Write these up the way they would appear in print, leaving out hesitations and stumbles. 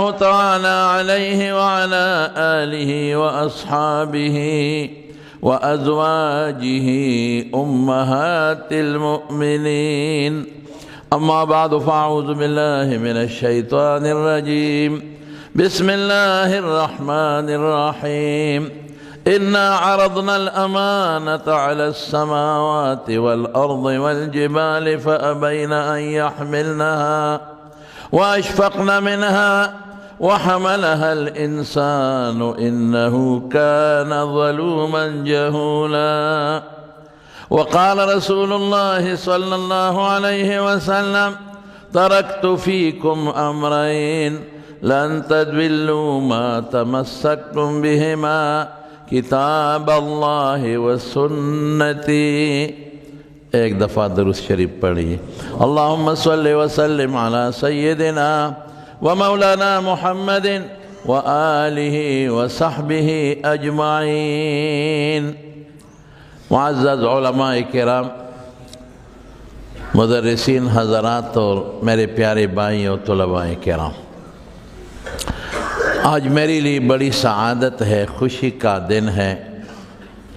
الله تعالى عليه وعلى آله وأصحابه وأزواجه أمهات المؤمنين. أما بعد فأعوذ بالله من الشيطان الرجيم. بسم الله الرحمن الرحيم. إنا عرضنا الأمانة على السماوات والأرض والجبال فأبين أن يحملنها وأشفقن منها وحملها الإنسان إنه كان ظلوما جهولا. وقال رسول الله صلى الله عليه وسلم: تركت فيكم أمرين لن تضلوا ما تمسكتم بهما کتاب اللہ و سنتی. ایک دفعہ درود شریف پڑھیے. اللہم صلی وسلم علی سیدنا و مولانا محمد و آلہ و صحبہ اجمعین. معزز علماء کرام، مدرسین حضرات اور میرے پیارے بھائی اور طلباء کرام، آج میرے لیے بڑی سعادت ہے، خوشی کا دن ہے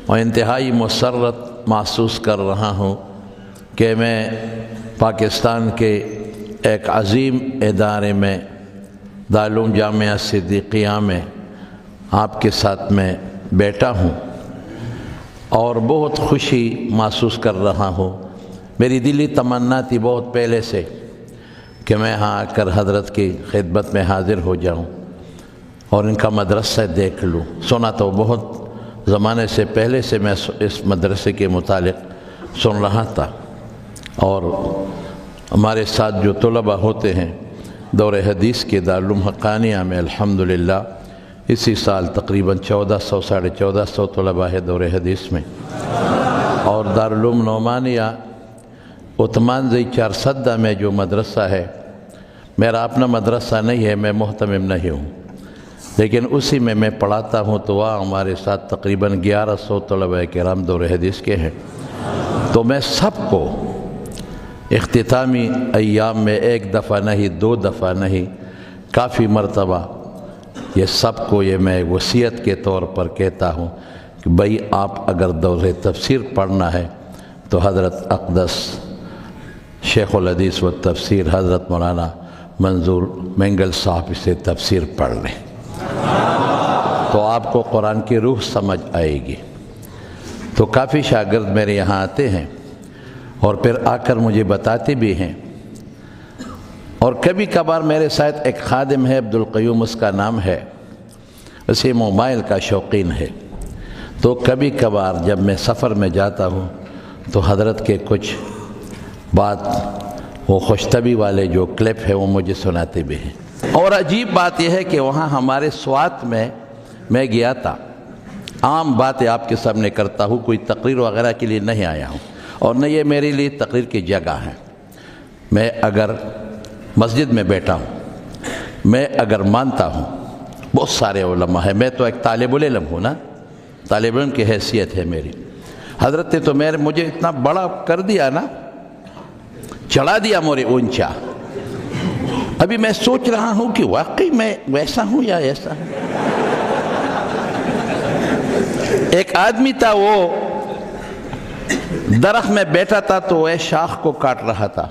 اور انتہائی مسرت محسوس کر رہا ہوں کہ میں پاکستان کے ایک عظیم ادارے میں دارالعلوم جامعہ صدیقیہ میں آپ کے ساتھ میں بیٹھا ہوں اور بہت خوشی محسوس کر رہا ہوں. میری دلی تمنا تھی بہت پہلے سے کہ میں یہاں آ کر حضرت کی خدمت میں حاضر ہو جاؤں اور ان کا مدرسہ دیکھ لوں. سنا تو بہت زمانے سے پہلے سے میں اس مدرسے کے متعلق سن رہا تھا، اور ہمارے ساتھ جو طلباء ہوتے ہیں دور حدیث کے دارالعلوم حقانیہ میں الحمدللہ اسی سال تقریباً 1400 طلباء ہے دور حدیث میں. اور دارالعلوم نعمانیہ عثمان زئی چارسدہ میں جو مدرسہ ہے، میرا اپنا مدرسہ نہیں ہے، میں محتمم نہیں ہوں، لیکن اسی میں پڑھاتا ہوں. تو وہاں ہمارے ساتھ تقریباً 1100 طلباء کرام دور حدیث کے ہیں. تو میں سب کو اختتامی ایام میں ایک دفعہ نہیں، 2 دفعہ نہیں، کافی مرتبہ یہ سب کو یہ میں وصیت کے طور پر کہتا ہوں کہ بھئی آپ اگر دور تفسیر پڑھنا ہے تو حضرت اقدس شیخ الحدیث و تفسیر حضرت مولانا منظور مینگل صاحب سے تفسیر پڑھ لیں تو آپ کو قرآن کی روح سمجھ آئے گی. تو کافی شاگرد میرے یہاں آتے ہیں اور پھر آ کر مجھے بتاتے بھی ہیں. اور کبھی کبھار میرے ساتھ ایک خادم ہے، عبدالقیوم اس کا نام ہے، اسے موبائل کا شوقین ہے. تو کبھی کبھار جب میں سفر میں جاتا ہوں تو حضرت کے کچھ بات وہ خوشطبی والے جو کلپ ہے وہ مجھے سناتے بھی ہیں. اور عجیب بات یہ ہے کہ وہاں ہمارے سوات میں گیا تھا. عام باتیں آپ کے سامنے کرتا ہوں، کوئی تقریر وغیرہ کے لیے نہیں آیا ہوں، اور نہ یہ میرے لیے تقریر کی جگہ ہے. میں اگر مسجد میں بیٹھا ہوں، میں اگر مانتا ہوں بہت سارے علماء ہیں، میں تو ایک طالب العلم ہوں نا، طالب علم کی حیثیت ہے میری. حضرت نے تو مجھے اتنا بڑا کر دیا نا، چڑھا دیا مورے اونچا. ابھی میں سوچ رہا ہوں کہ واقعی میں ویسا ہوں یا ایسا ہوں. ایک آدمی تھا، وہ درخت میں بیٹھا تھا تو وہ شاخ کو کاٹ رہا تھا.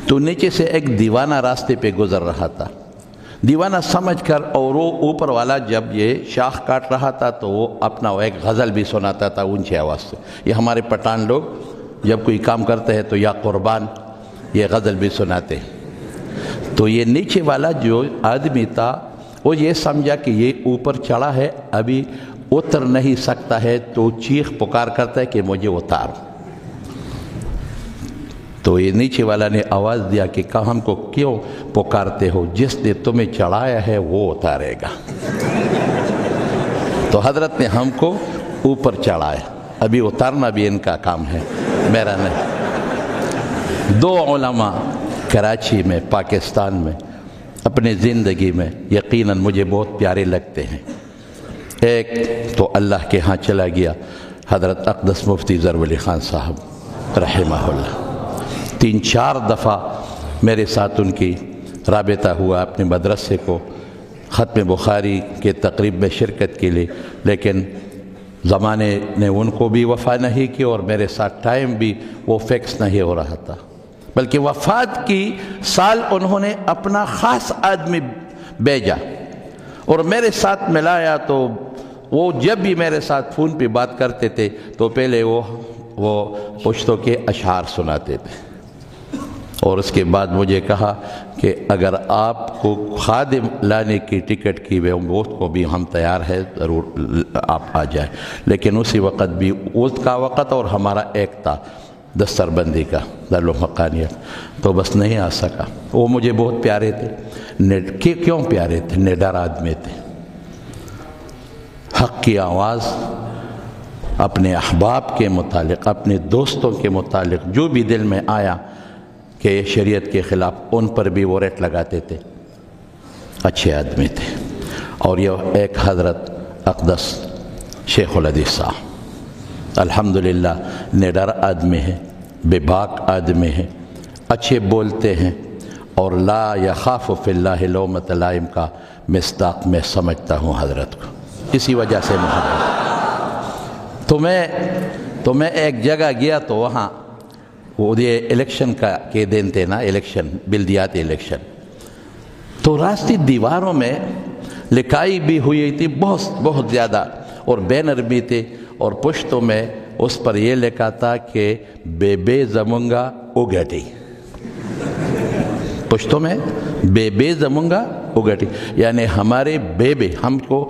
تو نیچے سے ایک دیوانہ راستے پہ گزر رہا تھا. دیوانہ سمجھ کر، اور وہ اوپر والا جب یہ شاخ کاٹ رہا تھا تو وہ اپنا ایک غزل بھی سناتا تھا اونچی آواز سے. یہ ہمارے پٹھان لوگ جب کوئی کام کرتے ہیں تو یا قربان یہ غزل بھی سناتے ہیں. تو یہ نیچے والا جو آدمی تھا وہ یہ سمجھا کہ یہ اوپر چڑھا ہے، ابھی اتر نہیں سکتا ہے، تو چیخ پکار کرتا ہے کہ مجھے اتار. تو یہ نیچے والا نے آواز دیا کہ ہم کو کیوں پکارتے ہو، جس نے تمہیں چڑھایا ہے وہ اتارے گا. تو حضرت نے ہم کو اوپر چڑھایا، ابھی اتارنا بھی ان کا کام ہے، میرا نہیں. 2 علماء کراچی میں، پاکستان میں، اپنی زندگی میں یقیناً مجھے بہت پیارے لگتے ہیں. ایک تو اللہ کے ہاں چلا گیا، حضرت اقدس مفتی ظفر علی خان صاحب رحمہ اللہ. 3-4 دفعہ میرے ساتھ ان کی رابطہ ہوا اپنے مدرسے کو ختم بخاری کے تقریب میں شرکت کے لیے، لیکن زمانے نے ان کو بھی وفا نہیں کی اور میرے ساتھ ٹائم بھی وہ فکس نہیں ہو رہا تھا، بلکہ وفات کی سال انہوں نے اپنا خاص آدمی بھیجا اور میرے ساتھ ملایا، تو وہ جب بھی میرے ساتھ فون پہ بات کرتے تھے تو پہلے وہ پشتوں کے اشعار سناتے تھے، اور اس کے بعد مجھے کہا کہ اگر آپ کو خادم لانے کی ٹکٹ کی وہ کو بھی ہم تیار ہے، ضرور آپ آ جائیں، لیکن اسی وقت بھی اس کا وقت اور ہمارا ایک تھا دستر بندی کا دارالحقانیت، تو بس نہیں آ سکا۔ وہ مجھے بہت پیارے تھے، کیوں پیارے تھے؟ نڈر آدمی تھے، حق کی آواز اپنے احباب کے متعلق، اپنے دوستوں کے متعلق جو بھی دل میں آیا کہ یہ شریعت کے خلاف، ان پر بھی وہ ریٹ لگاتے تھے، اچھے آدمی تھے۔ اور یہ ایک حضرت اقدس شیخ الحدیث صاحب الحمدللہ نڈر آدمی ہیں، بے باک آدمی ہیں، اچھے بولتے ہیں، اور لا یخاف فی اللہ لومۃ لائم کا مصداق میں سمجھتا ہوں حضرت کو، اسی وجہ سے محبت۔ تو میں ایک جگہ گیا تو وہاں وہ یہ الیکشن کے دن تھے نا، الیکشن بلدیاتی الیکشن، تو راستی دیواروں میں لکھائی بھی ہوئی تھی بہت زیادہ، اور بینر بھی تھے، اور پشتوں میں اس پر یہ لکھا تھا کہ بے بے زمونگا اگٹی، پشتوں میں بے بے زمونگا اگٹی، یعنی ہمارے بے ہم کو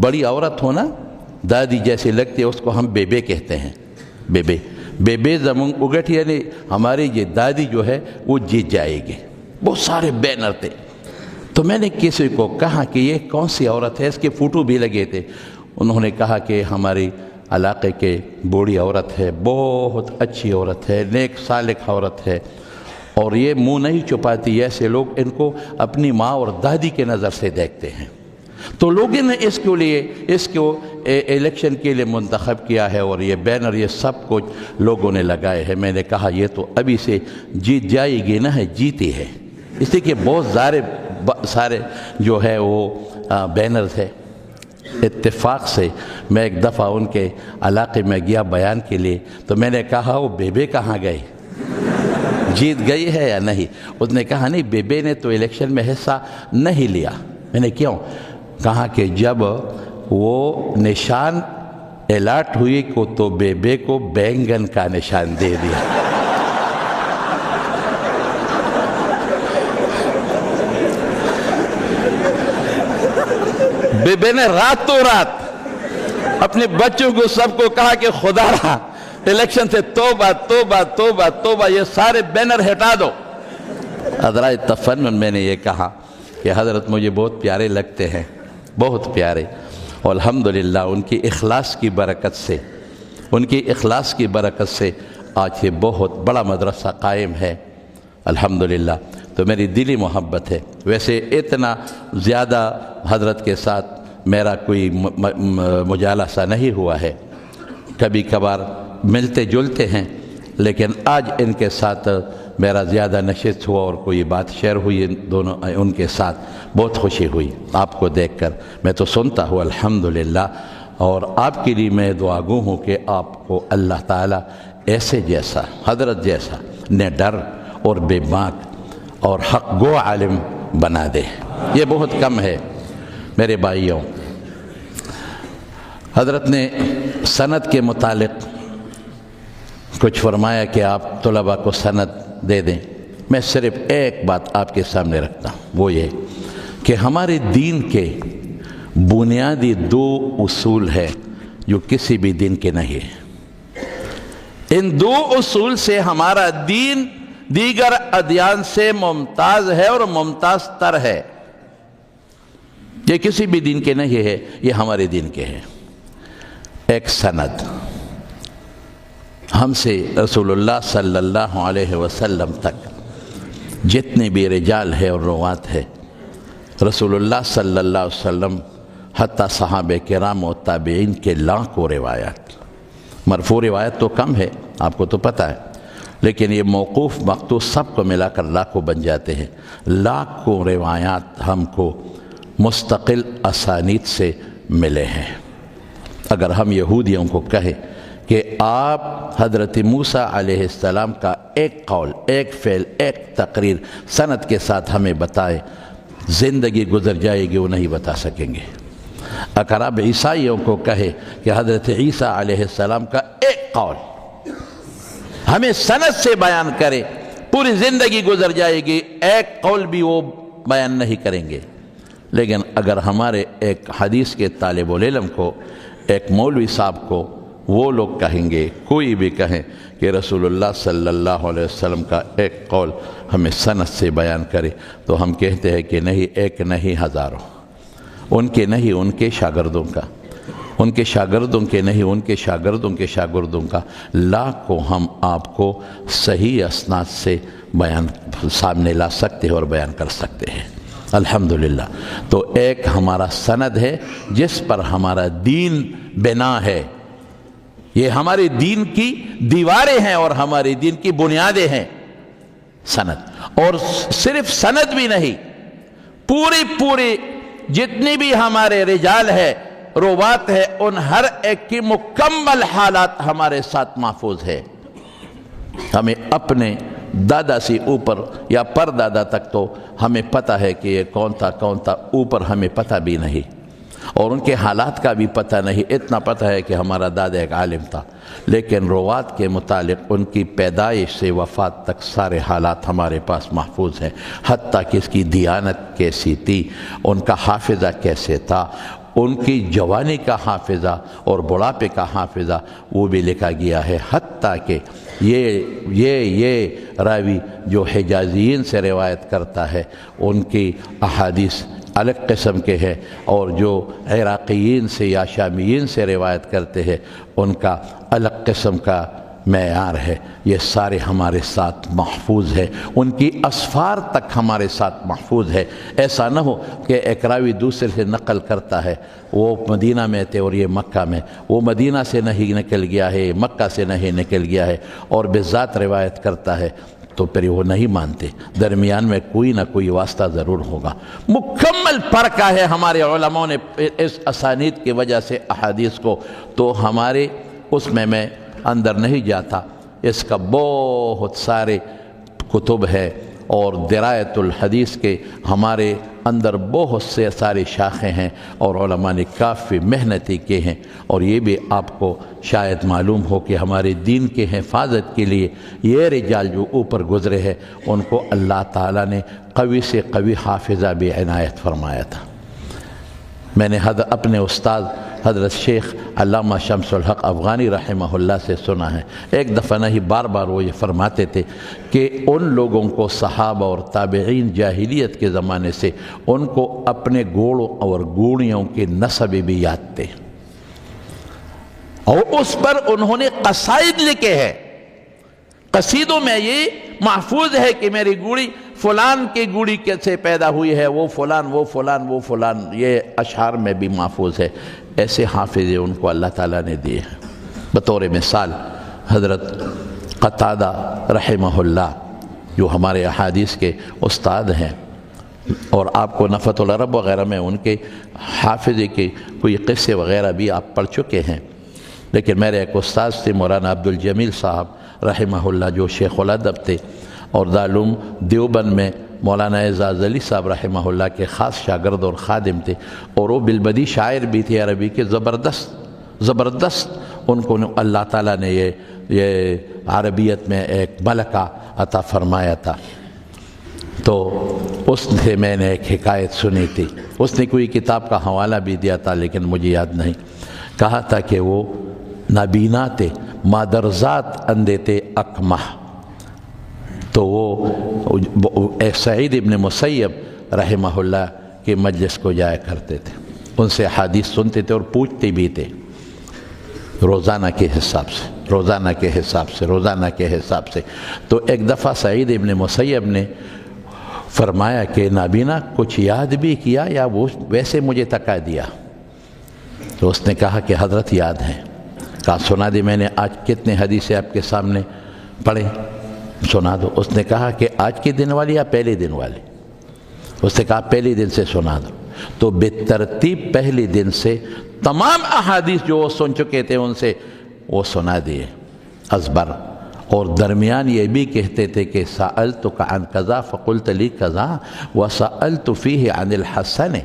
بڑی عورت ہونا دادی جیسی لگتی ہے، اس کو ہم بے کہتے ہیں، بے بے زمونگ اگٹ، یعنی ہماری یہ دادی جو ہے وہ جیت جائے گی۔ بہت سارے بینر تھے، تو میں نے کسی کو کہا کہ یہ کون سی عورت ہے، اس کے فوٹو بھی لگے تھے، انہوں نے کہا کہ ہماری علاقے کے بوڑھی عورت ہے، بہت اچھی عورت ہے، نیک صالح عورت ہے، اور یہ منہ نہیں چھپاتی، ایسے لوگ ان کو اپنی ماں اور دادی کے نظر سے دیکھتے ہیں۔ تو لوگوں نے اس کو الیکشن کے لیے منتخب کیا ہے، اور یہ بینر یہ سب کچھ لوگوں نے لگائے ہیں۔ میں نے کہا یہ تو ابھی سے جیت جائے گی نا، ہے جیتی ہے، اس لیے کہ بہت سارے جو ہے وہ بینر تھے۔ اتفاق سے میں ایک دفعہ ان کے علاقے میں گیا بیان کے لیے، تو میں نے کہا وہ بے کہاں گئی، جیت گئی ہے یا نہیں؟ اس نے کہا نہیں، بے نے تو الیکشن میں حصہ نہیں لیا۔ میں نے کیوں؟ کہا کہ جب وہ نشان الاٹ ہوئی کو تو بے کو بینگن کا نشان دے دیا۔ بے نے رات اپنے بچوں کو سب کو کہا کہ خدا رہا الیکشن سے توبہ توبہ توبہ توبہ، یہ سارے بینر ہٹا دو۔ حضرات تفنن میں نے یہ کہا کہ حضرت مجھے بہت پیارے لگتے ہیں، بہت پیارے، اور الحمدللہ ان کی اخلاص کی برکت سے آج یہ بہت بڑا مدرسہ قائم ہے الحمدللہ۔ تو میری دلی محبت ہے۔ ویسے اتنا زیادہ حضرت کے ساتھ میرا کوئی مجالسہ نہیں ہوا ہے، کبھی کبھار ملتے جلتے ہیں، لیکن آج ان کے ساتھ میرا زیادہ نشست ہوا اور کوئی بات شیئر ہوئی دونوں ان کے ساتھ، بہت خوشی ہوئی آپ کو دیکھ کر۔ میں تو سنتا ہوں الحمدللہ، اور آپ کے لیے میں دعا گو ہوں کہ آپ کو اللہ تعالیٰ ایسے جیسا حضرت جیسا نڈر اور بے باک اور حق گو عالم بنا دے۔ یہ بہت کم ہے میرے بھائیوں۔ حضرت نے سند کے متعلق کچھ فرمایا کہ آپ طلباء کو سند دے دیں۔ میں صرف ایک بات آپ کے سامنے رکھتا ہوں، وہ یہ کہ ہمارے دین کے بنیادی دو اصول ہیں جو کسی بھی دین کے نہیں ہیں۔ ان دو اصول سے ہمارا دین دیگر ادیان سے ممتاز ہے اور ممتاز تر ہے۔ یہ کسی بھی دین کے نہیں ہے، یہ ہمارے دین کے ہیں۔ ایک سند، ہم سے رسول اللہ صلی اللہ علیہ وسلم تک جتنے بھی رجال ہے اور روات ہے، رسول اللہ صلی اللہ علیہ وسلم حتیٰ صحابہ کرام و تابعین کے لاکھوں روایات، مرفوع روایت تو کم ہے، آپ کو تو پتہ ہے، لیکن یہ موقوف مقطوع سب کو ملا کر لاکھوں بن جاتے ہیں۔ لاکھوں روایات ہم کو مستقل اسانید سے ملے ہیں۔ اگر ہم یہودیوں کو کہیں کہ آپ حضرت موسیٰ علیہ السلام کا ایک قول، ایک فعل، ایک تقریر سند کے ساتھ ہمیں بتائے، زندگی گزر جائے گی، وہ نہیں بتا سکیں گے۔ اگر آپ عیسائیوں کو کہے کہ حضرت عیسیٰ علیہ السلام کا ایک قول ہمیں سند سے بیان کرے، پوری زندگی گزر جائے گی، ایک قول بھی وہ بیان نہیں کریں گے۔ لیکن اگر ہمارے ایک حدیث کے طالب العلم کو، ایک مولوی صاحب کو، وہ لوگ کہیں گے، کوئی بھی کہیں کہ رسول اللہ صلی اللہ علیہ وسلم کا ایک قول ہمیں سند سے بیان کرے، تو ہم کہتے ہیں کہ نہیں، ایک نہیں، ہزاروں، ان کے نہیں، ان کے شاگردوں کا، ان کے شاگردوں کے نہیں، ان کے شاگردوں کے شاگردوں کا لاکھوں ہم آپ کو صحیح اسناد سے بیان سامنے لا سکتے ہیں اور بیان کر سکتے ہیں الحمدللہ۔ تو ایک ہمارا سند ہے جس پر ہمارا دین بنا ہے، یہ ہمارے دین کی دیواریں ہیں اور ہمارے دین کی بنیادیں ہیں، سند۔ اور صرف سند بھی نہیں، پوری جتنی بھی ہمارے رجال ہے، روات ہے، ان ہر ایک کی مکمل حالات ہمارے ساتھ محفوظ ہے۔ ہمیں اپنے دادا سے اوپر یا پر دادا تک تو ہمیں پتہ ہے کہ یہ کون تھا اوپر ہمیں پتہ بھی نہیں، اور ان کے حالات کا بھی پتہ نہیں۔ اتنا پتہ ہے کہ ہمارا دادا ایک عالم تھا، لیکن روات کے متعلق ان کی پیدائش سے وفات تک سارے حالات ہمارے پاس محفوظ ہیں، حتیٰ کہ اس کی دیانت کیسی تھی، ان کا حافظہ کیسے تھا، ان کی جوانی کا حافظہ اور بڑھاپے کا حافظہ وہ بھی لکھا گیا ہے۔ حتیٰ کہ یہ راوی جو حجازیین سے روایت کرتا ہے، ان کی احادیث الگ قسم کے ہیں، اور جو عراقیین سے یا شامیین سے روایت کرتے ہیں ان کا الگ قسم کا معیار ہے۔ یہ سارے ہمارے ساتھ محفوظ ہے، ان کی اسفار تک ہمارے ساتھ محفوظ ہے۔ ایسا نہ ہو کہ ایک راوی دوسرے سے نقل کرتا ہے، وہ مدینہ میں تھے اور یہ مکہ میں، وہ مدینہ سے نہیں نکل گیا ہے، مکہ سے نہیں نکل گیا ہے، اور بذات روایت کرتا ہے، تو پھر وہ نہیں مانتے۔ درمیان میں کوئی نہ کوئی واسطہ ضرور ہوگا۔ مکمل پرکھا ہے ہمارے علماء نے اس اسانید کی وجہ سے احادیث کو، تو ہمارے اس میں اندر نہیں جاتا۔ اس کا بہت سارے کتب ہے، اور درایت الحدیث کے ہمارے اندر بہت سے سارے شاخیں ہیں، اور علماء نے کافی محنتی کے ہیں۔ اور یہ بھی آپ کو شاید معلوم ہو کہ ہمارے دین کے حفاظت کے لیے یہ رجال جو اوپر گزرے ہیں، ان کو اللہ تعالیٰ نے قوی سے قوی حافظہ بھی عنایت فرمایا تھا۔ میں نے اپنے استاد حضرت شیخ علامہ شمس الحق افغانی رحمہ اللہ سے سنا ہے، ایک دفعہ نہیں بار بار وہ یہ فرماتے تھے کہ ان لوگوں کو صحابہ اور تابعین جاہلیت کے زمانے سے ان کو اپنے گھوڑوں اور گھوڑیوں کے نسب بھی یاد تھے، اور اس پر انہوں نے قصائد لکھے ہیں۔ قصیدوں میں یہ محفوظ ہے کہ میری گھوڑی فلان کی گھوڑی کیسے پیدا ہوئی ہے، وہ فلان وہ فلان وہ فلان، یہ اشعار میں بھی محفوظ ہے۔ ایسے حافظے ان کو اللہ تعالیٰ نے دیے ہیں۔ بطور مثال حضرت قتادہ رحمہ اللہ جو ہمارے احادیث کے استاد ہیں، اور آپ کو نفت العرب وغیرہ میں ان کے حافظے کے کوئی قصے وغیرہ بھی آپ پڑھ چکے ہیں، لیکن میرے ایک استاد تھے مولانا عبدالجمیل صاحب رحمہ اللہ، جو شیخ الادب تھے، اور دارالعلوم دیوبند میں مولانا اعزاز علی صاحب رحمہ اللہ کے خاص شاگرد اور خادم تھے، اور وہ بالبدی شاعر بھی تھے عربی کے، زبردست ان کو اللہ تعالیٰ نے یہ عربیت میں ایک ملکہ عطا فرمایا تھا۔ تو اس سے میں نے ایک حکایت سنی تھی، اس نے کوئی کتاب کا حوالہ بھی دیا تھا لیکن مجھے یاد نہیں، کہا تھا کہ وہ نابینا تھے، مادرزاد اندھے تھے اکمہ، تو وہ سعید ابن مسیب رحمہ اللہ کے مجلس کو جایا کرتے تھے، ان سے حدیث سنتے تھے اور پوچھتے بھی تھے روزانہ کے حساب سے۔ تو ایک دفعہ سعید ابن مسیب نے فرمایا کہ نابینا کچھ یاد بھی کیا یا وہ ویسے مجھے تکا دیا؟ تو اس نے کہا کہ حضرت یاد ہیں۔ کہا سنا دی، میں نے آج کتنے حدیثیں آپ کے سامنے پڑھے؟ سنا دو۔ اس نے کہا کہ آج کے دن والی یا پہلے دن والی؟ اس نے کہا پہلے دن سے سنا دو۔ تو بے ترتیب پہلے دن سے تمام احادیث جو وہ سن چکے تھے ان سے وہ سنا دیے ازبر، اور درمیان یہ بھی کہتے تھے کہ سألتک عن کذا فقلت لی کذا وسألت فیہ عن الحسن،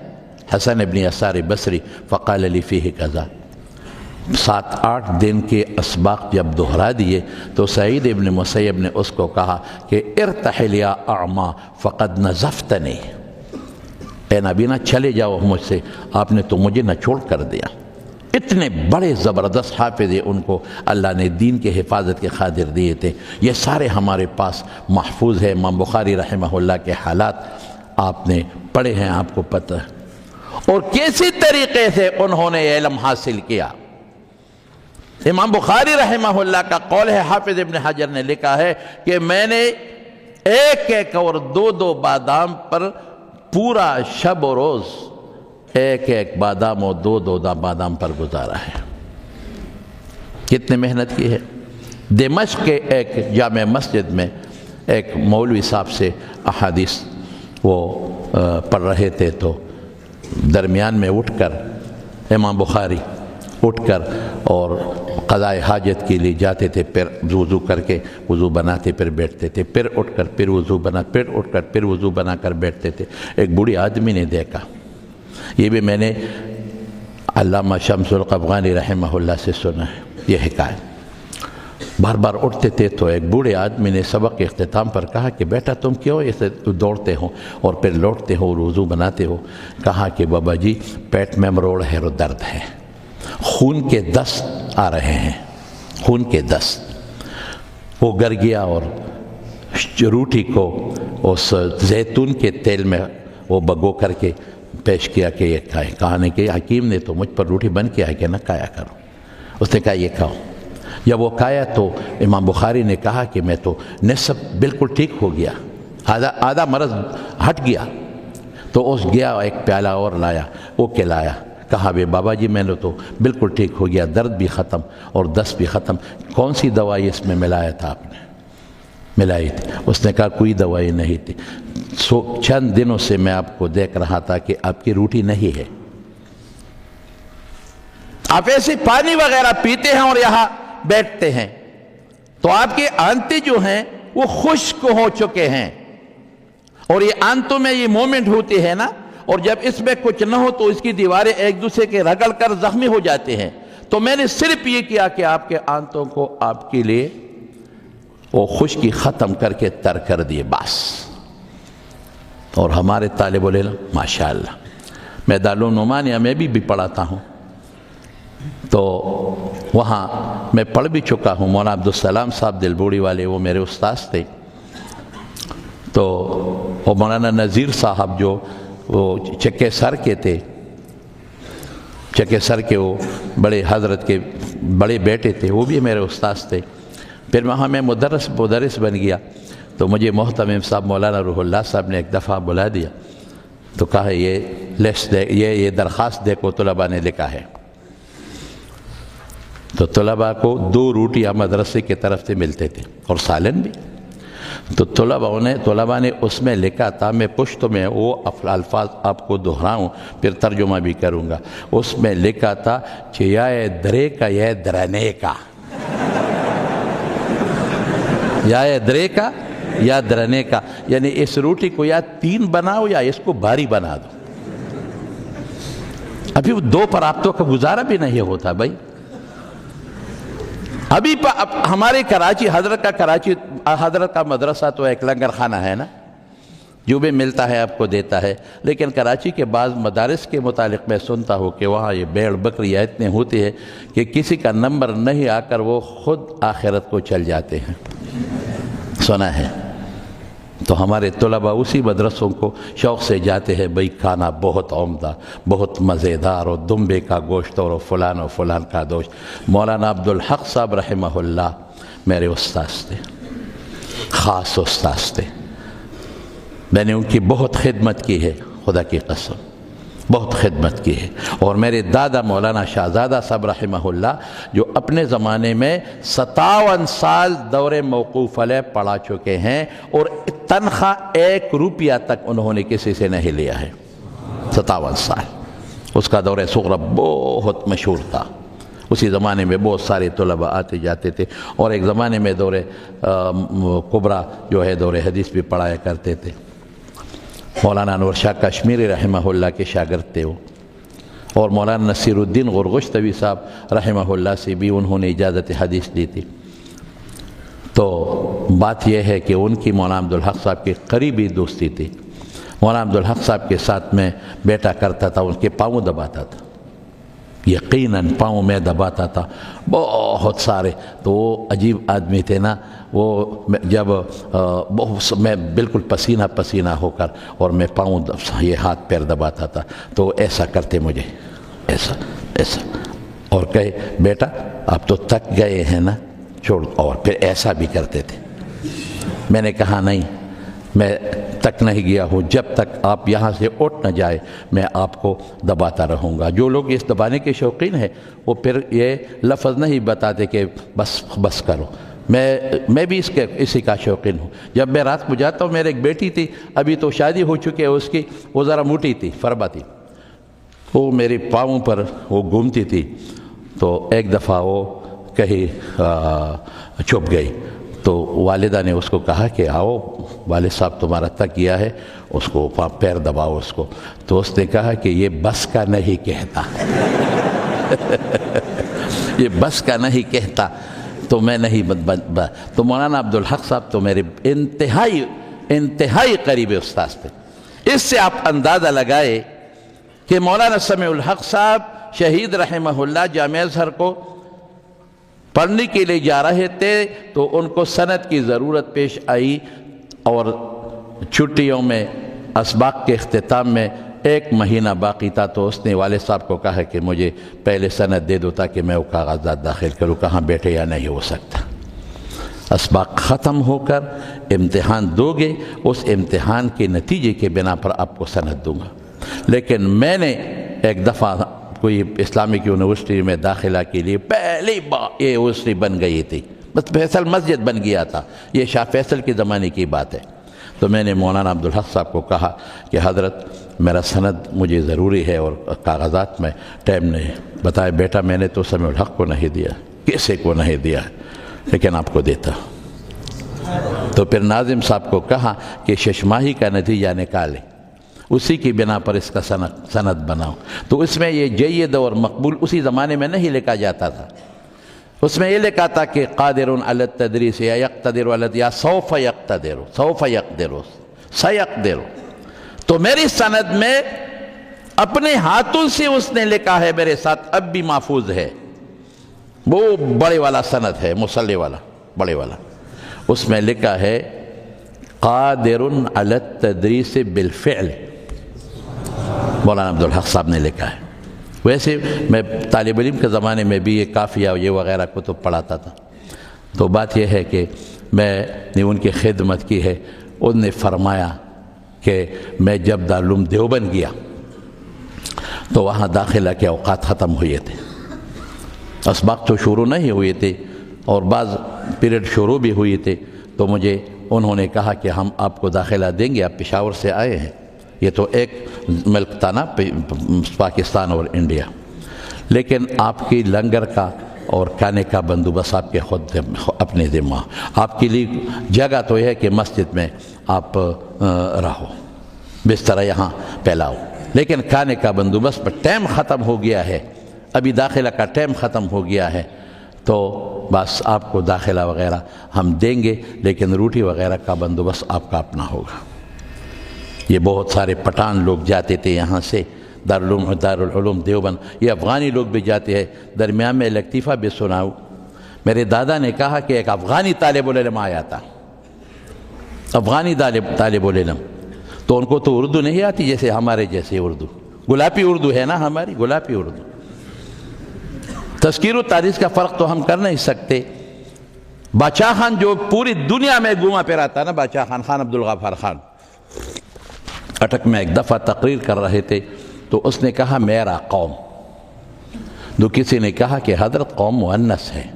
حسن ابن یسار بصری فقال لی فیہ کذا۔ 7-8 دن کے اسباق جب دہرا دیے تو سعید ابن مسیب نے اس کو کہا کہ ارتحل یا اعما فقد نزفتنی، اے نبینا چلے جاؤ مجھ سے، آپ نے تو مجھے نہ چھوڑ کر دیا۔ اتنے بڑے زبردست حافظ ان کو اللہ نے دین کے حفاظت کے قادر دیے تھے۔ یہ سارے ہمارے پاس محفوظ ہے۔ امام بخاری رحمہ اللہ کے حالات آپ نے پڑھے ہیں، آپ کو پتہ ہے، اور کیسی طریقے سے انہوں نے علم حاصل کیا۔ امام بخاری رحمہ اللہ کا قول ہے، حافظ ابن حجر نے لکھا ہے کہ میں نے 1-1 اور 2-2 بادام پر پورا شب و روز 1-1 بادام اور 2-2 بادام پر گزارا ہے۔ کتنے محنت کی ہے۔ دمشق کے ایک جامع مسجد میں ایک مولوی صاحب سے احادیث وہ پڑھ رہے تھے، تو درمیان میں اٹھ کر امام بخاری اٹھ کر اور قضاء حاجت کے لیے جاتے تھے، پھر وضو کر کے وضو بناتے پھر بیٹھتے تھے، پھر اٹھ کر پھر وضو بنا، پھر اٹھ کر پھر وضو بنا کر بیٹھتے تھے۔ ایک بوڑھی آدمی نے دیکھا، یہ بھی میں نے علامہ شمس القفغانی رحمہ اللہ سے سنا ہے یہ حکایت۔ بار بار اٹھتے تھے تو ایک بوڑھے آدمی نے سبق کے اختتام پر کہا کہ بیٹا تم کیوں ایسے دوڑتے ہو اور پھر لوٹتے ہو اور وضو بناتے ہو؟ کہا کہ بابا جی پیٹ میں مروڑ ہے اور درد ہے، خون کے دست آ رہے ہیں، خون کے دست۔ وہ گر گیا اور روٹی کو اس زیتون کے تیل میں وہ بگو کر کے پیش کیا کہ یہ کھائے۔ کہا نے کہ حکیم نے تو مجھ پر روٹی بن کے کہ نہ کھایا کرو۔ اس نے کہا یہ کھاؤ۔ جب وہ کھایا تو امام بخاری نے کہا کہ میں تو نصف بالکل ٹھیک ہو گیا، آدھا مرض ہٹ گیا۔ تو اس گیا ایک پیالہ اور لایا، وہ کھلایا۔ کہا بے بابا جی میں نے تو بالکل ٹھیک ہو گیا، درد بھی ختم اور دست بھی ختم، کون سی دوائی اس میں ملایا تھا آپ نے؟ ملائی تھی۔ اس نے کہا کوئی دوائی نہیں تھی، چند دنوں سے میں آپ کو دیکھ رہا تھا کہ آپ کی روٹی نہیں ہے، آپ ایسے پانی وغیرہ پیتے ہیں اور یہاں بیٹھتے ہیں، تو آپ کے آنتے جو ہیں وہ خشک ہو چکے ہیں، اور یہ آنتوں میں یہ مومنٹ ہوتے ہیں نا، اور جب اس میں کچھ نہ ہو تو اس کی دیواریں ایک دوسرے کے رگڑ کر زخمی ہو جاتے ہیں۔ تو میں نے صرف یہ کیا کہ آپ کے آنتوں کو آپ کے لیے وہ خشکی ختم کر کے تر کر دیے بس۔ اور ہمارے طالب العلم ماشاءاللہ، میں دارالعلوم میں بھی پڑھاتا ہوں، تو وہاں میں پڑھ بھی چکا ہوں۔ مولانا عبدالسلام صاحب دلبوڑی والے وہ میرے استاذ تھے، تو وہ مولانا نذیر صاحب جو وہ چکے سر کے تھے، چکے سر کے وہ بڑے حضرت کے بڑے بیٹے تھے، وہ بھی میرے استاذ تھے۔ پھر وہاں میں مدرس بن گیا، تو مجھے محتمم صاحب مولانا روح اللہ صاحب نے ایک دفعہ بلا دیا، تو کہا یہ درخواست دیکھو طلباء نے لکھا ہے۔ تو طلباء کو 2 روٹیاں مدرسے کی طرف سے ملتے تھے اور سالن بھی۔ تو طلباء نے اس میں لکھا تھا، میں پشت میں وہ الفاظ آپ کو دہراؤں پھر ترجمہ بھی کروں گا، اس میں لکھا تھا کہ یا درے کا یا درنے کا، یا درے کا یا درنے کا، یعنی اس روٹی کو یا 3 بناؤ یا اس کو بھاری بنا دو۔ ابھی وہ 2 پراپتوں کا گزارا بھی نہیں ہوتا بھائی۔ ابھی ہمارے کراچی حضرت کا مدرسہ تو ایک لنگر خانہ ہے نا، جو بھی ملتا ہے آپ کو دیتا ہے، لیکن کراچی کے بعض مدارس کے متعلق میں سنتا ہوں کہ وہاں یہ بیڑ بکریاں اتنے ہوتے ہیں کہ کسی کا نمبر نہیں آ کر وہ خود آخرت کو چل جاتے ہیں، سنا ہے۔ تو ہمارے طلباء اسی مدرسوں کو شوق سے جاتے ہیں، بھئی کھانا بہت عمدہ، بہت مزیدار، اور دمبے کا گوشت اور فلان کا گوشت۔ مولانا عبدالحق صاحب رحمہ اللہ میرے استاذ تھے، خاص استاذ تھے، میں نے ان کی بہت خدمت کی ہے خدا کی قسم، بہت خدمت کی ہے۔ اور میرے دادا مولانا شہزادہ صاحب رحمہ اللہ جو اپنے زمانے میں 57 سال دور موقوف علیہ پڑھا چکے ہیں، اور تنخواہ 1 روپیہ تک انہوں نے کسی سے نہیں لیا ہے۔ 57 سال اس کا دور صغرا بہت مشہور تھا۔ اسی زمانے میں بہت سارے طلباء آتے جاتے تھے، اور ایک زمانے میں دور کبرا جو ہے دور حدیث بھی پڑھایا کرتے تھے۔ مولانا انور شاہ کشمیری رحمہ اللہ کے شاگرد تھے وہ، اور مولانا نصیر الدین غرغشتوی صاحب رحمہ اللہ سے بھی انہوں نے اجازت حدیث لی تھی۔ تو بات یہ ہے کہ ان کی مولانا عبدالحق صاحب کی قریبی دوستی تھی۔ مولانا عبدالحق صاحب کے ساتھ میں بیٹا کرتا تھا، ان کے پاؤں دباتا تھا، یقیناً پاؤں میں دباتا تھا بہت سارے۔ تو وہ عجیب آدمی تھے نا، وہ جب میں بالکل پسینہ پسینہ ہو کر اور میں پاؤں یہ ہاتھ پیر دباتا تھا تو وہ ایسا کرتے مجھے، ایسا ایسا، اور کہے بیٹا آپ تو تک گئے ہیں نا چھوڑ، اور پھر ایسا بھی کرتے تھے۔ میں نے کہا نہیں، میں تک نہیں گیا ہوں، جب تک آپ یہاں سے اٹھ نہ جائے میں آپ کو دباتا رہوں گا۔ جو لوگ اس دبانے کے شوقین ہیں وہ پھر یہ لفظ نہیں بتاتے کہ بس بس کرو۔ میں بھی اسی کا شوقین ہوں۔ جب میں رات کو جاتا ہوں، میرے ایک بیٹی تھی، ابھی تو شادی ہو چکی ہے اس کی، وہ ذرا موٹی تھی، فربا تھی، وہ میرے پاؤں پر وہ گھومتی تھی، تو ایک دفعہ وہ کہیں چھپ گئی، تو والدہ نے اس کو کہا کہ آؤ والد صاحب تمہارا تک گیا ہے، اس کو پیر دباؤ اس کو۔ تو اس نے کہا کہ یہ بس کا نہیں کہتا یہ بس کا نہیں کہتا، تو میں نہیں تو مولانا عبدالحق صاحب تو میرے انتہائی قریب استاذ تھے۔ اس سے آپ اندازہ لگائے کہ مولانا سمیع الحق صاحب شہید رحمہ اللہ جامعہ ازہر کو پڑھنے کے لیے جا رہے تھے، تو ان کو سند کی ضرورت پیش آئی، اور چھٹیوں میں اسباق کے اختتام میں 1 مہینہ باقی تھا، تو اس نے والد صاحب کو کہا کہ مجھے پہلے سند دے دو تاکہ میں وہ کاغذات داخل کروں۔ کہاں بیٹے یا نہیں ہو سکتا، اسباق ختم ہو کر امتحان دو گے، اس امتحان کے نتیجے کے بنا پر آپ کو سند دوں گا۔ لیکن میں نے ایک دفعہ کوئی اسلامک یونیورسٹی میں داخلہ کے لیے پہلی بار، یہ یونیورسٹی بن گئی تھی، بس فیصل مسجد بن گیا تھا، یہ شاہ فیصل کے زمانے کی بات ہے۔ تو میں نے مولانا عبدالحق صاحب کو کہا کہ حضرت میرا سند مجھے ضروری ہے اور کاغذات میں ٹائم نہیں۔ بتایا بیٹا میں نے تو سمیع الحق کو نہیں دیا، کسی کو نہیں دیا، لیکن آپ کو دیتا۔ تو پھر ناظم صاحب کو کہا کہ ششماہی کا نتیجہ نکالے، اسی کی بنا پر اس کا سند بناؤ۔ تو اس میں یہ جید اور مقبول اسی زمانے میں نہیں لکھا جاتا تھا، اس میں یہ لکھا تھا کہ قادر علی التدریس یا یقتدر علی یا سوف یقتدر سیقدر۔ تو میری سند میں اپنے ہاتھوں سے اس نے لکھا ہے، میرے ساتھ اب بھی محفوظ ہے، وہ بڑے والا سند ہے، مصلی والا بڑے والا، اس میں لکھا ہے قادر علی التدریس بالفعل، مولانا عبدالحق صاحب نے لکھا ہے۔ ویسے میں طالب علم کے زمانے میں بھی یہ کافیہ یہ وغیرہ کتب پڑھاتا تھا، تو بات یہ ہے کہ میں نے ان کی خدمت کی ہے۔ ان نے فرمایا کہ میں جب دارالعلوم دیوبند گیا تو وہاں داخلہ کے اوقات ختم ہوئے تھے، اسباق تو شروع نہیں ہوئے تھے اور بعض پیریڈ شروع بھی ہوئے تھے، تو مجھے انہوں نے کہا کہ ہم آپ کو داخلہ دیں گے، آپ پشاور سے آئے ہیں، یہ تو ایک ملک تھا نا پاکستان اور انڈیا، لیکن آپ کی لنگر کا اور کھانے کا بندوبست آپ کے خود اپنے ذمہ، آپ کے لیے جگہ تو یہ ہے کہ مسجد میں آپ رہو، بستر یہاں پھیلاؤ، لیکن کھانے کا بندوبست پر ٹائم ختم ہو گیا ہے، ابھی داخلہ کا ٹائم ختم ہو گیا ہے، تو بس آپ کو داخلہ وغیرہ ہم دیں گے، لیکن روٹی وغیرہ کا بندوبست آپ کا اپنا ہوگا۔ یہ بہت سارے پٹھان لوگ جاتے تھے یہاں سے دارالعلوم دیوبند، یہ افغانی لوگ بھی جاتے ہیں۔ درمیان میں لطیفہ بھی سناؤ، میرے دادا نے کہا کہ ایک افغانی طالب العلم آیا تھا، افغانی طالب العلم، تو ان کو تو اردو نہیں آتی جیسے ہمارے جیسے اردو، گلاپی اردو ہے نا ہماری، گلاپی اردو، تذکیر و تاریخ کا فرق تو ہم کر نہیں سکتے۔ باچا خان جو پوری دنیا میں گھوما پھرا تھا نا، باچا خان، خان عبدالغفار خان، اٹک میں ایک دفعہ تقریر کر رہے تھے، تو اس نے کہا میرا قوم. تو کسی نے کہا کہ حضرت قوم مؤنث ہے،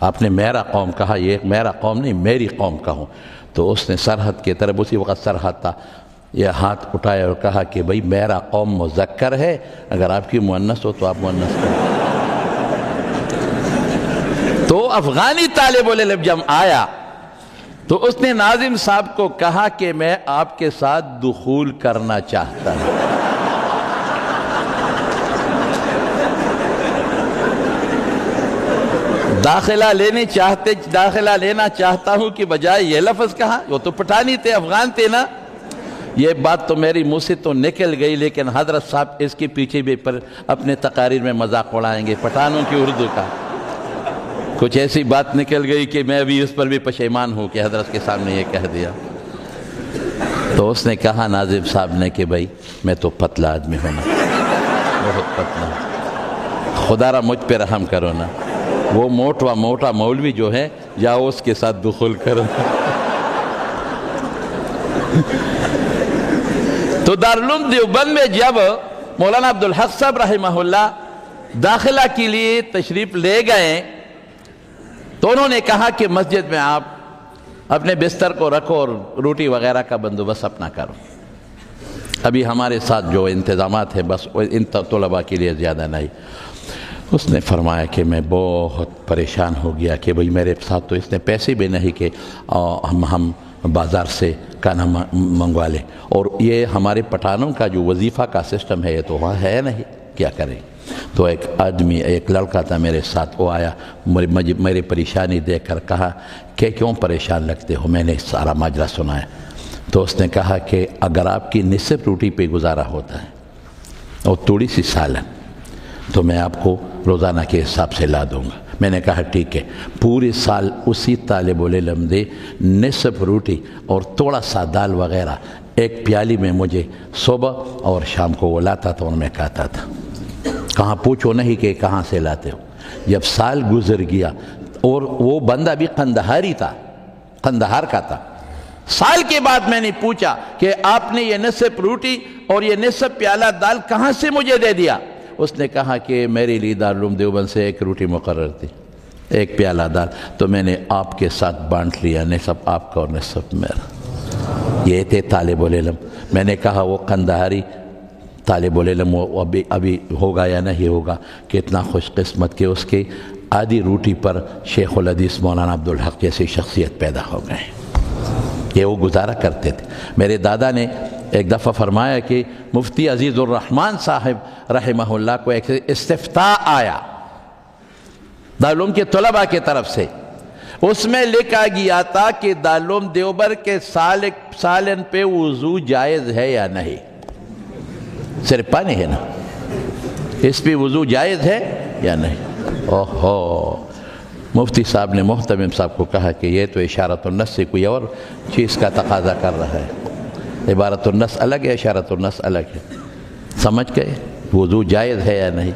آپ نے میرا قوم کہا، یہ میرا قوم نہیں میری قوم کہوں. تو اس نے سرحد کی طرف، اسی وقت سرحد تھا، یہ ہاتھ اٹھایا اور کہا کہ بھئی میرا قوم مذکر ہے، اگر آپ کی مؤنث ہو تو آپ مؤنث کریں. تو افغانی طالب العلم جب آیا تو اس نے ناظم صاحب کو کہا کہ میں آپ کے ساتھ دخول کرنا چاہتا ہوں. داخلہ لینا چاہتا ہوں کہ بجائے یہ لفظ کہا. وہ تو پٹھانی تھے، افغان تھے نا. یہ بات تو میری منہ سے تو نکل گئی، لیکن حضرت صاحب اس کے پیچھے بھی اپنے تقاریر میں مذاق اڑائیں گے پٹھانوں کی اردو کا. کچھ ایسی بات نکل گئی کہ میں ابھی اس پر بھی پشیمان ہوں کہ حضرت کے سامنے یہ کہہ دیا. تو اس نے کہا ناظم صاحب نے کہ بھائی میں تو پتلا آدمی ہوں نا، بہت پتلا، خدا را مجھ پہ رحم کرو نا. وہ موٹا مولوی جو ہے جاؤ اس کے ساتھ دخول کرو. تو دارالعلوم دیوبند میں جب مولانا عبدالحق صاحب رحمہ اللہ داخلہ کے لیے تشریف لے گئے تو انہوں نے کہا کہ مسجد میں آپ اپنے بستر کو رکھو اور روٹی وغیرہ کا بندوبست اپنا کرو. ابھی ہمارے ساتھ جو انتظامات ہیں بس ان طلباء کے لیے زیادہ نہیں. اس نے فرمایا کہ میں بہت پریشان ہو گیا کہ بھئی میرے ساتھ تو اس نے پیسے بھی نہیں کہ ہم بازار سے کھانا منگوا لیں، اور یہ ہمارے پٹھانوں کا جو وظیفہ کا سسٹم ہے یہ تو وہاں ہے نہیں، کیا کریں. تو ایک لڑکا تھا میرے ساتھ، وہ آیا میری پریشانی دیکھ کر کہا کہ کیوں پریشان لگتے ہو. میں نے سارا ماجرا سنایا. تو اس نے کہا کہ اگر آپ کی نصف روٹی پہ گزارا ہوتا ہے اور تھوڑی سی سالن تو میں آپ کو روزانہ کے حساب سے لا دوں گا. میں نے کہا ٹھیک ہے. پورے سال اسی طالب العلم دے نصف روٹی اور تھوڑا سا دال وغیرہ ایک پیالی میں مجھے صبح اور شام کو وہ لاتا تھا اور میں کھاتا تھا. کہاں پوچھو نہیں کہ کہاں سے لاتے ہو. جب سال گزر گیا اور وہ بندہ بھی قندہاری تھا، قندہار کا تھا. سال کے بعد میں نے پوچھا کہ آپ نے یہ نصف روٹی اور یہ نصف پیالہ دال کہاں سے مجھے دے دیا. اس نے کہا کہ میرے لیے دارالعلوم دیوبند سے ایک روٹی مقرر تھی، ایک پیالہ دال، تو میں نے آپ کے ساتھ بانٹ لیا، نصف آپ کا اور نصف میرا. یہ تھے طالب العلم. میں نے کہا وہ قندہاری طالب العلم وہ ابھی ہوگا یا نہیں ہوگا، کتنا خوش قسمت کہ اس کی آدھی روٹی پر شیخ الحدیث مولانا عبدالحق جیسی شخصیت پیدا ہو گئے. یہ وہ گزارا کرتے تھے. میرے دادا نے ایک دفعہ فرمایا کہ مفتی عزیز الرحمن صاحب رحمہ اللہ کو ایک استفتاء آیا دارالعلوم کے طلباء کی طرف سے. اس میں لکھا گیا تھا کہ دارالعلوم دیوبند کے سالن پہ وضو جائز ہے یا نہیں. صرف پانی ہے نا، اس پہ وضو جائز ہے یا نہیں. اوہو. مفتی صاحب نے محتمم صاحب کو کہا کہ یہ تو اشارۃ النص سے کوئی اور چیز کا تقاضا کر رہا ہے. عبارت النص الگ ہے، اشارۃ النص الگ ہے. سمجھ گئے وضو جائز ہے یا نہیں.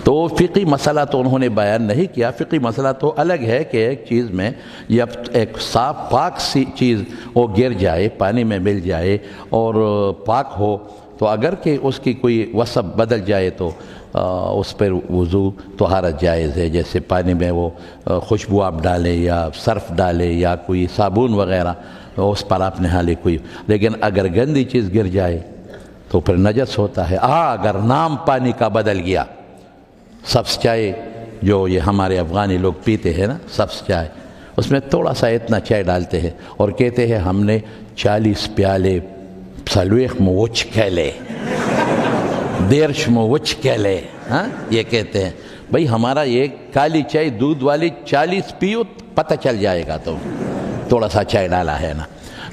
تو فقی مسئلہ تو انہوں نے بیان نہیں کیا. فقی مسئلہ تو الگ ہے کہ ایک چیز میں جب ایک صاف پاک سی چیز وہ گر جائے، پانی میں مل جائے اور پاک ہو، تو اگر کہ اس کی کوئی وصف بدل جائے تو اس پر وضو طہارت جائز ہے. جیسے پانی میں وہ خوشبو آپ ڈالیں یا صرف ڈالیں یا کوئی صابن وغیرہ، اس پر آپ نہا لے کوئی. لیکن اگر گندی چیز گر جائے تو پھر نجس ہوتا ہے. اگر نام پانی کا بدل گیا، سبز چائے جو یہ ہمارے افغانی لوگ پیتے ہیں نا، سبز چائے، اس میں تھوڑا سا اتنا چائے ڈالتے ہیں اور کہتے ہیں ہم نے 40 پیالے سلویخ موچ کھیلے، دیرش موچ کھیلے. یہ کہتے ہیں بھئی ہمارا یہ کالی چائے دودھ والی 40 پیو پتہ چل جائے گا، تو تھوڑا سا چائے ڈالا ہے نا.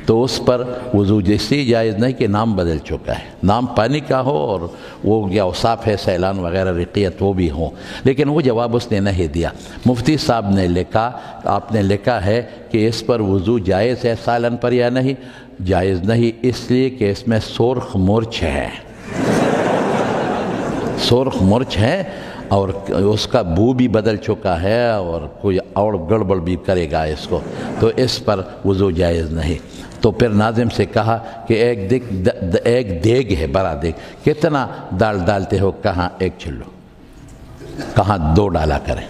تو اس پر وضو جیسی جائز نہیں کہ نام بدل چکا ہے. نام پانی کا ہو اور وہ یا صاف ہے، سیلان وغیرہ رقیت وہ بھی ہوں، لیکن وہ جواب اس نے نہیں دیا. مفتی صاحب نے لکھا، آپ نے لکھا ہے کہ اس پر وضو جائز ہے سالن پر یا نہیں. جائز نہیں اس لیے کہ اس میں سرخ مرچ ہے، سرخ مرچ ہے اور اس کا بو بھی بدل چکا ہے اور کوئی اور گڑبڑ بھی کرے گا اس کو، تو اس پر وضو جائز نہیں. تو پھر ناظم سے کہا کہ ایک دیگ ہے، بڑا دیگ، کتنا دال ڈالتے ہو؟ کہاں ایک چلو، کہاں دو ڈالا کریں۔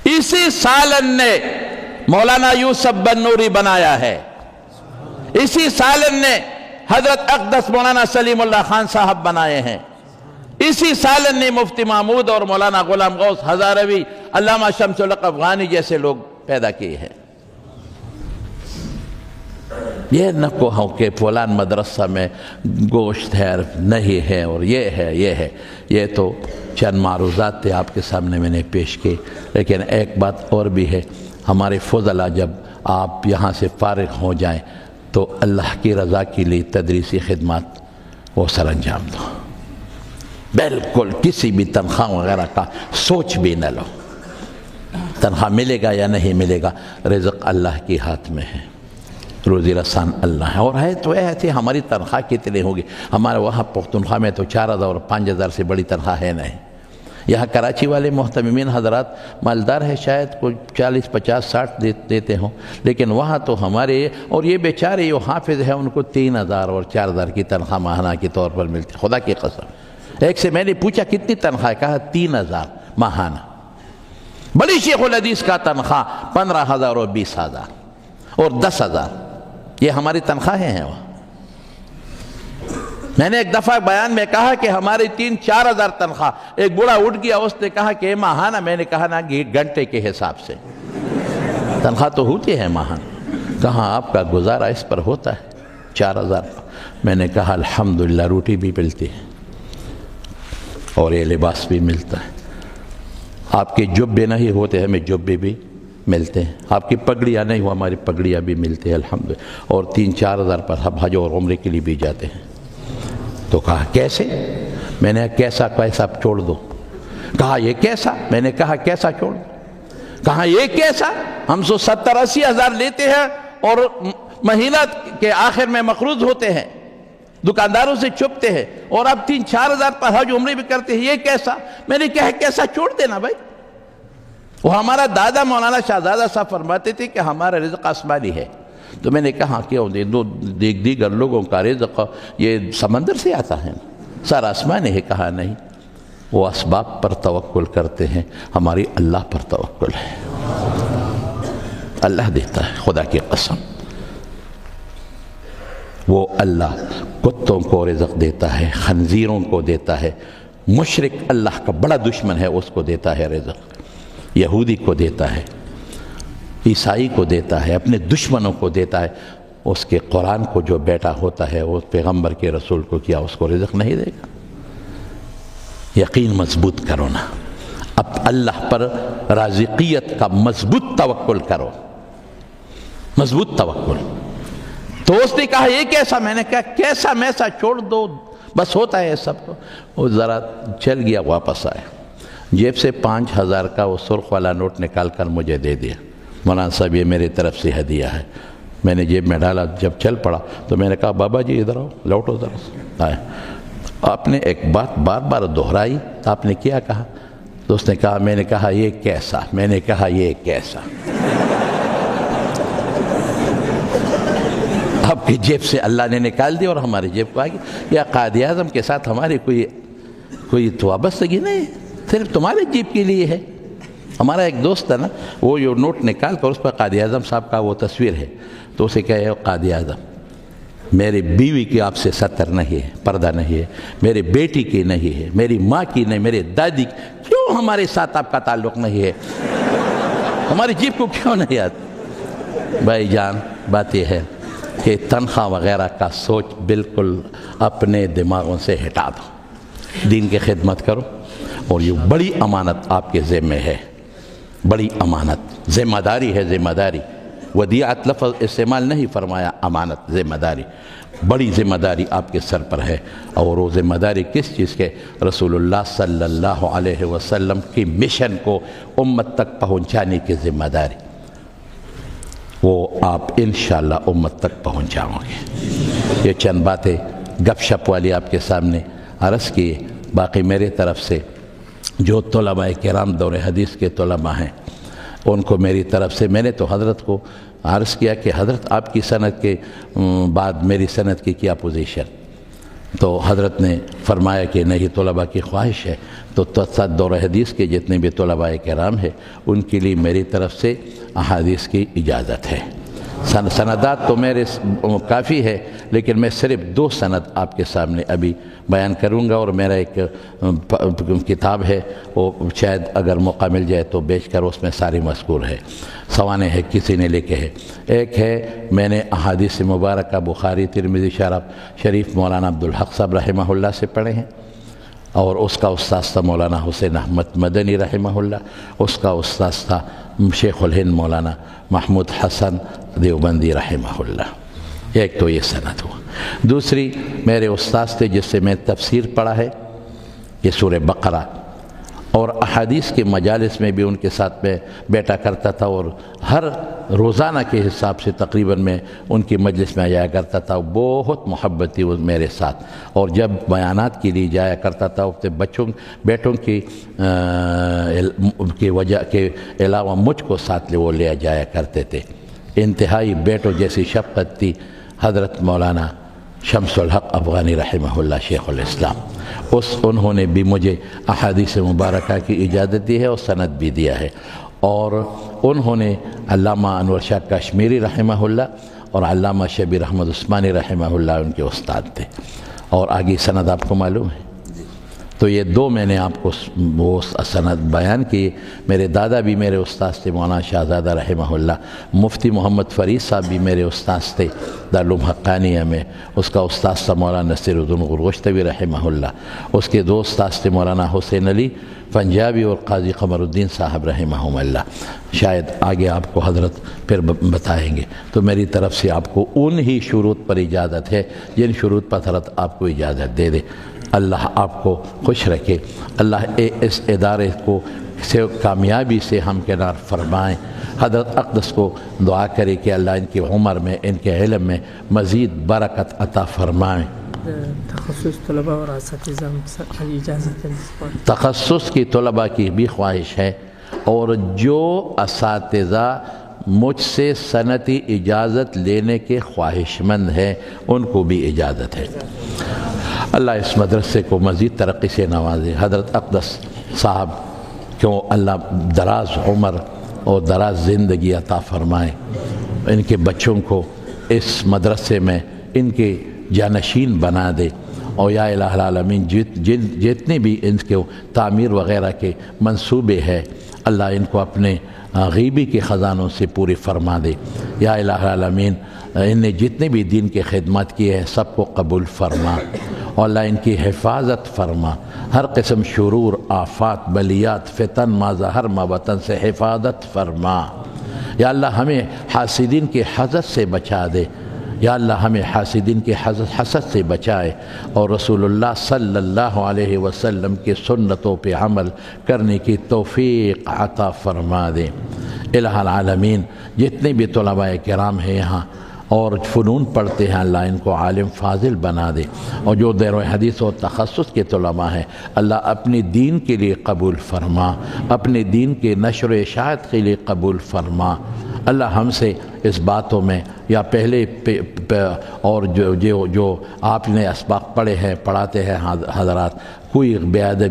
اسی سالن نے مولانا یوسف بن نوری بنایا ہے، اسی سالن نے حضرت اقدس مولانا سلیم اللہ خان صاحب بنائے ہیں، اسی سالن نے مفتی محمود اور مولانا غلام غوث ہزاروی، علامہ شمس الحق افغانی جیسے لوگ پیدا کیے ہیں۔ یہ نہ کہو کہ فلان مدرسہ میں گوشت ہے نہیں ہے اور یہ ہے، یہ تو چند معروضات تھے آپ کے سامنے میں نے پیش کی۔ لیکن ایک بات اور بھی ہے، ہمارے فضلہ جب آپ یہاں سے فارغ ہو جائیں تو اللہ کی رضا کے لیے تدریسی خدمات وہ سر انجام دو، بالکل کسی بھی تنخواہ وغیرہ کا سوچ بھی نہ لو۔ تنخواہ ملے گا یا نہیں ملے گا، رزق اللہ کے ہاتھ میں ہے، روزی رسان اللہ ہے۔ اور ہے تو ایسے ہماری تنخواہ کتنی ہوگی؟ ہمارے وہاں پختونخوا میں تو 4,000 اور 5,000 سے بڑی تنخواہ ہے نہیں۔ یہاں کراچی والے محتممین حضرات مالدار ہے، شاید کوئی 40 50 60 دیتے ہوں، لیکن وہاں تو ہمارے اور یہ بیچارے جو حافظ ہیں ان کو 3,000 اور 4,000 کی تنخواہ ماہانہ کے طور پر ملتی، خدا کی قسم۔ ایک سے میں نے پوچھا کتنی تنخواہ، کہا 3,000 ماہانہ۔ بڑی شیخ الحدیث کا تنخواہ 15,000 اور 20,000 اور 10,000، یہ ہماری تنخواہیں ہیں وہاں۔ میں نے ایک دفعہ بیان میں کہا کہ ہماری 3-4 ہزار تنخواہ۔ ایک بوڑھا اٹھ گیا، اس نے کہا کہ ماہانہ، میں نے کہا نا گھنٹے کے حساب سے تنخواہ تو ہوتی ہے ماہانہ، کہاں آپ کا گزارا اس پر ہوتا ہے 4,000۔ میں نے کہا الحمدللہ روٹی بھی ملتی ہے اور یہ لباس بھی ملتا ہے، آپ کے جبے نہیں ہوتے ہمیں جبے بھی ملتے ہیں، آپ کی پگڑیاں نہیں ہو ہماری پگڑیاں بھی ملتی ہیں الحمدللہ، اور 3-4 ہزار پر ہم حج اور عمرے کے لیے بھی جاتے ہیں۔ تو کہا کیسے؟ میں نے کیسا چھوڑ دو؟ کہا یہ کیسا؟ میں نے کہا کیسا چھوڑ دو؟ کہا یہ کیسا؟ ہم 70-80 ہزار لیتے ہیں اور مہینہ کے آخر میں مقروض ہوتے ہیں، دکانداروں سے چھپتے ہیں، اور اب 3-4 ہزار پر حج عمرے بھی کرتے ہیں، یہ کیسا؟ میں نے کہا کیسا چھوڑ دینا بھائی۔ وہ ہمارا دادا مولانا شہزادہ صاحب فرماتے تھے کہ ہمارا رزق آسمانی ہے۔ تو میں نے کہا کیوں دیگر لوگوں کا رزق یہ سمندر سے آتا ہے، سر آسمانی ہے؟ کہا نہیں، وہ اسباب پر توکل کرتے ہیں، ہماری اللہ پر توکل ہے، اللہ دیتا ہے، خدا کی قسم۔ وہ اللہ کتوں کو رزق دیتا ہے، خنزیروں کو دیتا ہے، مشرک اللہ کا بڑا دشمن ہے اس کو دیتا ہے رزق، یہودی کو دیتا ہے، عیسائی کو دیتا ہے، اپنے دشمنوں کو دیتا ہے۔ اس کے قرآن کو جو بیٹا ہوتا ہے وہ پیغمبر کے رسول کو کیا اس کو رزق نہیں دے گا؟ یقین مضبوط کرو نا، اب اللہ پر رازقیت کا مضبوط توکل کرو، مضبوط توکل۔ تو اس نے کہا یہ کیسا؟ میں نے کہا کیسا میسا چھوڑ دو، بس ہوتا ہے سب کو۔ وہ ذرا چل گیا، واپس آیا، جیب سے 5,000 کا وہ سرخ والا نوٹ نکال کر مجھے دے دیا، مولانا صاحب یہ میری طرف سے ہدیہ ہے۔ میں نے جیب میں ڈالا، جب چل پڑا تو میں نے کہا بابا جی ادھر آؤ، لوٹو ذرا آئے۔ آپ نے ایک بات بار بار دہرائی، آپ نے کیا کہا؟ تو اس نے کہا، میں نے کہا یہ کیسا؟ میں نے کہا یہ کیسا؟ آپ کی جیب سے اللہ نے نکال دیا اور ہماری جیب کو آ گیا۔ یا قائد اعظم کے ساتھ ہماری کوئی تو وابستگی نہیں، صرف تمہارے جیب کے لیے ہے۔ ہمارا ایک دوست ہے نا، وہ یہ نوٹ نکال کر اس پر قائد اعظم صاحب کا وہ تصویر ہے، تو اسے کہے قائد اعظم میری بیوی کی آپ سے ستر نہیں ہے، پردہ نہیں ہے، میری بیٹی کی نہیں ہے، میری ماں کی نہیں، میری دادی کی، کیوں ہمارے ساتھ آپ کا تعلق نہیں ہے؟ ہماری جیب کو کیوں نہیں آتی؟ بھائی جان بات یہ ہے کہ تنخواہ وغیرہ کا سوچ بالکل اپنے دماغوں سے ہٹا دو، دین کی خدمت کرو، اور یہ بڑی امانت آپ کے ذمہ ہے، بڑی امانت، ذمہ داری ہے، ذمہ داری۔ ودیعت لفظ استعمال نہیں فرمایا، امانت، ذمہ داری، بڑی ذمہ داری آپ کے سر پر ہے۔ اور وہ ذمہ داری کس چیز کے؟ رسول اللہ صلی اللہ علیہ وسلم کی مشن کو امت تک پہنچانے کی ذمہ داری، وہ آپ انشاءاللہ امت تک پہنچاؤ گے۔ یہ چند باتیں گپ شپ والی آپ کے سامنے عرض کی۔ باقی میرے طرف سے جو طلباء کرام دور حدیث کے طلباء ہیں ان کو میری طرف سے، میں نے تو حضرت کو عرض کیا کہ حضرت آپ کی سند کے بعد میری سند کی کیا پوزیشن؟ تو حضرت نے فرمایا کہ نہیں، طلباء کی خواہش ہے تو دور حدیث کے جتنے بھی طلباء کرام ہیں ان کے لیے میری طرف سے احادیث کی اجازت ہے۔ سندات تو میرے کافی ہے، لیکن میں صرف 2 سند آپ کے سامنے ابھی بیان کروں گا، اور میرا ایک کتاب ہے وہ شاید اگر موقع مل جائے تو بیچ کر اس میں ساری مذکور ہے، سوانے ہے کسی نے لکھے ہے۔ ایک ہے میں نے احادیث مبارکہ بخاری ترمذی شریف مولانا عبدالحق صاحب رحمہ اللہ سے پڑھے ہیں، اور اس کا استاذ تھا مولانا حسین احمد مدنی رحمہ اللہ، اس کا استاذ تھا شیخ الہند مولانا محمود حسن دیوبندی رحمہ اللہ۔ ایک تو یہ سند ہوا۔ دوسری میرے استاذ تھے جس سے میں تفسیر پڑھا ہے، یہ سورہ بقرہ، اور احادیث کے مجالس میں بھی ان کے ساتھ میں بیٹھا کرتا تھا، اور ہر روزانہ کے حساب سے تقریباً میں ان کی مجلس میں جایا کرتا تھا۔ بہت محبت تھی وہ میرے ساتھ، اور جب بیانات کے لیے جایا کرتا تھا بیٹوں کی وجہ کے علاوہ مجھ کو ساتھ وہ لے جایا کرتے تھے۔ انتہائی بیٹوں جیسی شفقت تھی حضرت مولانا شمس الحق افغانی رحمہ اللہ شیخ الاسلام، انہوں نے بھی مجھے احادیث مبارکہ کی اجازت دی ہے اور سند بھی دیا ہے، اور انہوں نے علامہ انور شاہ کشمیری رحمہ اللہ اور علامہ شبیر احمد عثمانی رحمہ اللہ ان کے استاد تھے، اور آگے سند آپ کو معلوم ہے۔ تو یہ 2 میں نے آپ کو وہ سند بیان کی۔ میرے دادا بھی میرے استاذ تھے مولانا شہزادہ رحمہ اللہ، مفتی محمد فرید صاحب بھی میرے استاذ تھے دارالعلوم حقانیہ میں، اس کا استاذ تھا مولانا نصیر الدین غرغشتوی رحمہ اللہ، اس کے 2 استاذ تھے مولانا حسین علی پنجابی اور قاضی قمر الدین صاحب رحمہم اللہ، شاید آگے آپ کو حضرت پھر بتائیں گے۔ تو میری طرف سے آپ کو انہی شروط پر اجازت ہے جن شروط پر حضرت آپ کو اجازت دے دے۔ اللہ آپ کو خوش رکھے، اللہ اس ادارے کو کامیابی سے ہمکنار فرمائیں۔ حضرت اقدس کو دعا کرے کہ اللہ ان کی عمر میں، ان کے علم میں مزید برکت عطا فرمائیں۔ تخصص طلباء اور اساتذہ اجازت ہے؟ تخصص کی طلباء کی بھی خواہش ہے، اور جو اساتذہ مجھ سے صنعتی اجازت لینے کے خواہش مند ہیں ان کو بھی اجازت ہے۔ اللہ اس مدرسے کو مزید ترقی سے نوازے۔ حضرت اقدس صاحب کیوں اللہ دراز عمر اور دراز زندگی عطا فرمائے، ان کے بچوں کو اس مدرسے میں ان کے جانشین بنا دے، اور یا الہ العالمین جتنے بھی ان کے تعمیر وغیرہ کے منصوبے ہیں اللہ ان کو اپنے غیبی کے خزانوں سے پوری فرما دے۔ یا الہ العالمین ان نے جتنے بھی دین کے خدمات کیے ہیں سب کو قبول فرما، اور اللہ ان کی حفاظت فرما، ہر قسم شرور آفات بلیات فتن ما ظہر ما بطن سے حفاظت فرما۔ یا اللہ ہمیں حاسدین کے حسد سے بچا دے، یا اللہ ہمیں حاسدین کے حسد سے بچائے، اور رسول اللہ صلی اللہ علیہ وسلم کے سنتوں پہ عمل کرنے کی توفیق عطا فرما دے۔ الہ العالمین جتنے بھی طلباء کرام ہیں یہاں اور فنون پڑھتے ہیں اللہ ان کو عالم فاضل بنا دے، اور جو دیر و حدیث و تخصص کے طلباء ہیں اللہ اپنے دین کے لیے قبول فرما، اپنے دین کے نشر و اشاعت کے لیے قبول فرما۔ اللہ ہم سے اس باتوں میں یا پہلے اور جو آپ نے اسباق پڑھے ہیں پڑھاتے ہیں حضرات، کوئی بے ادبی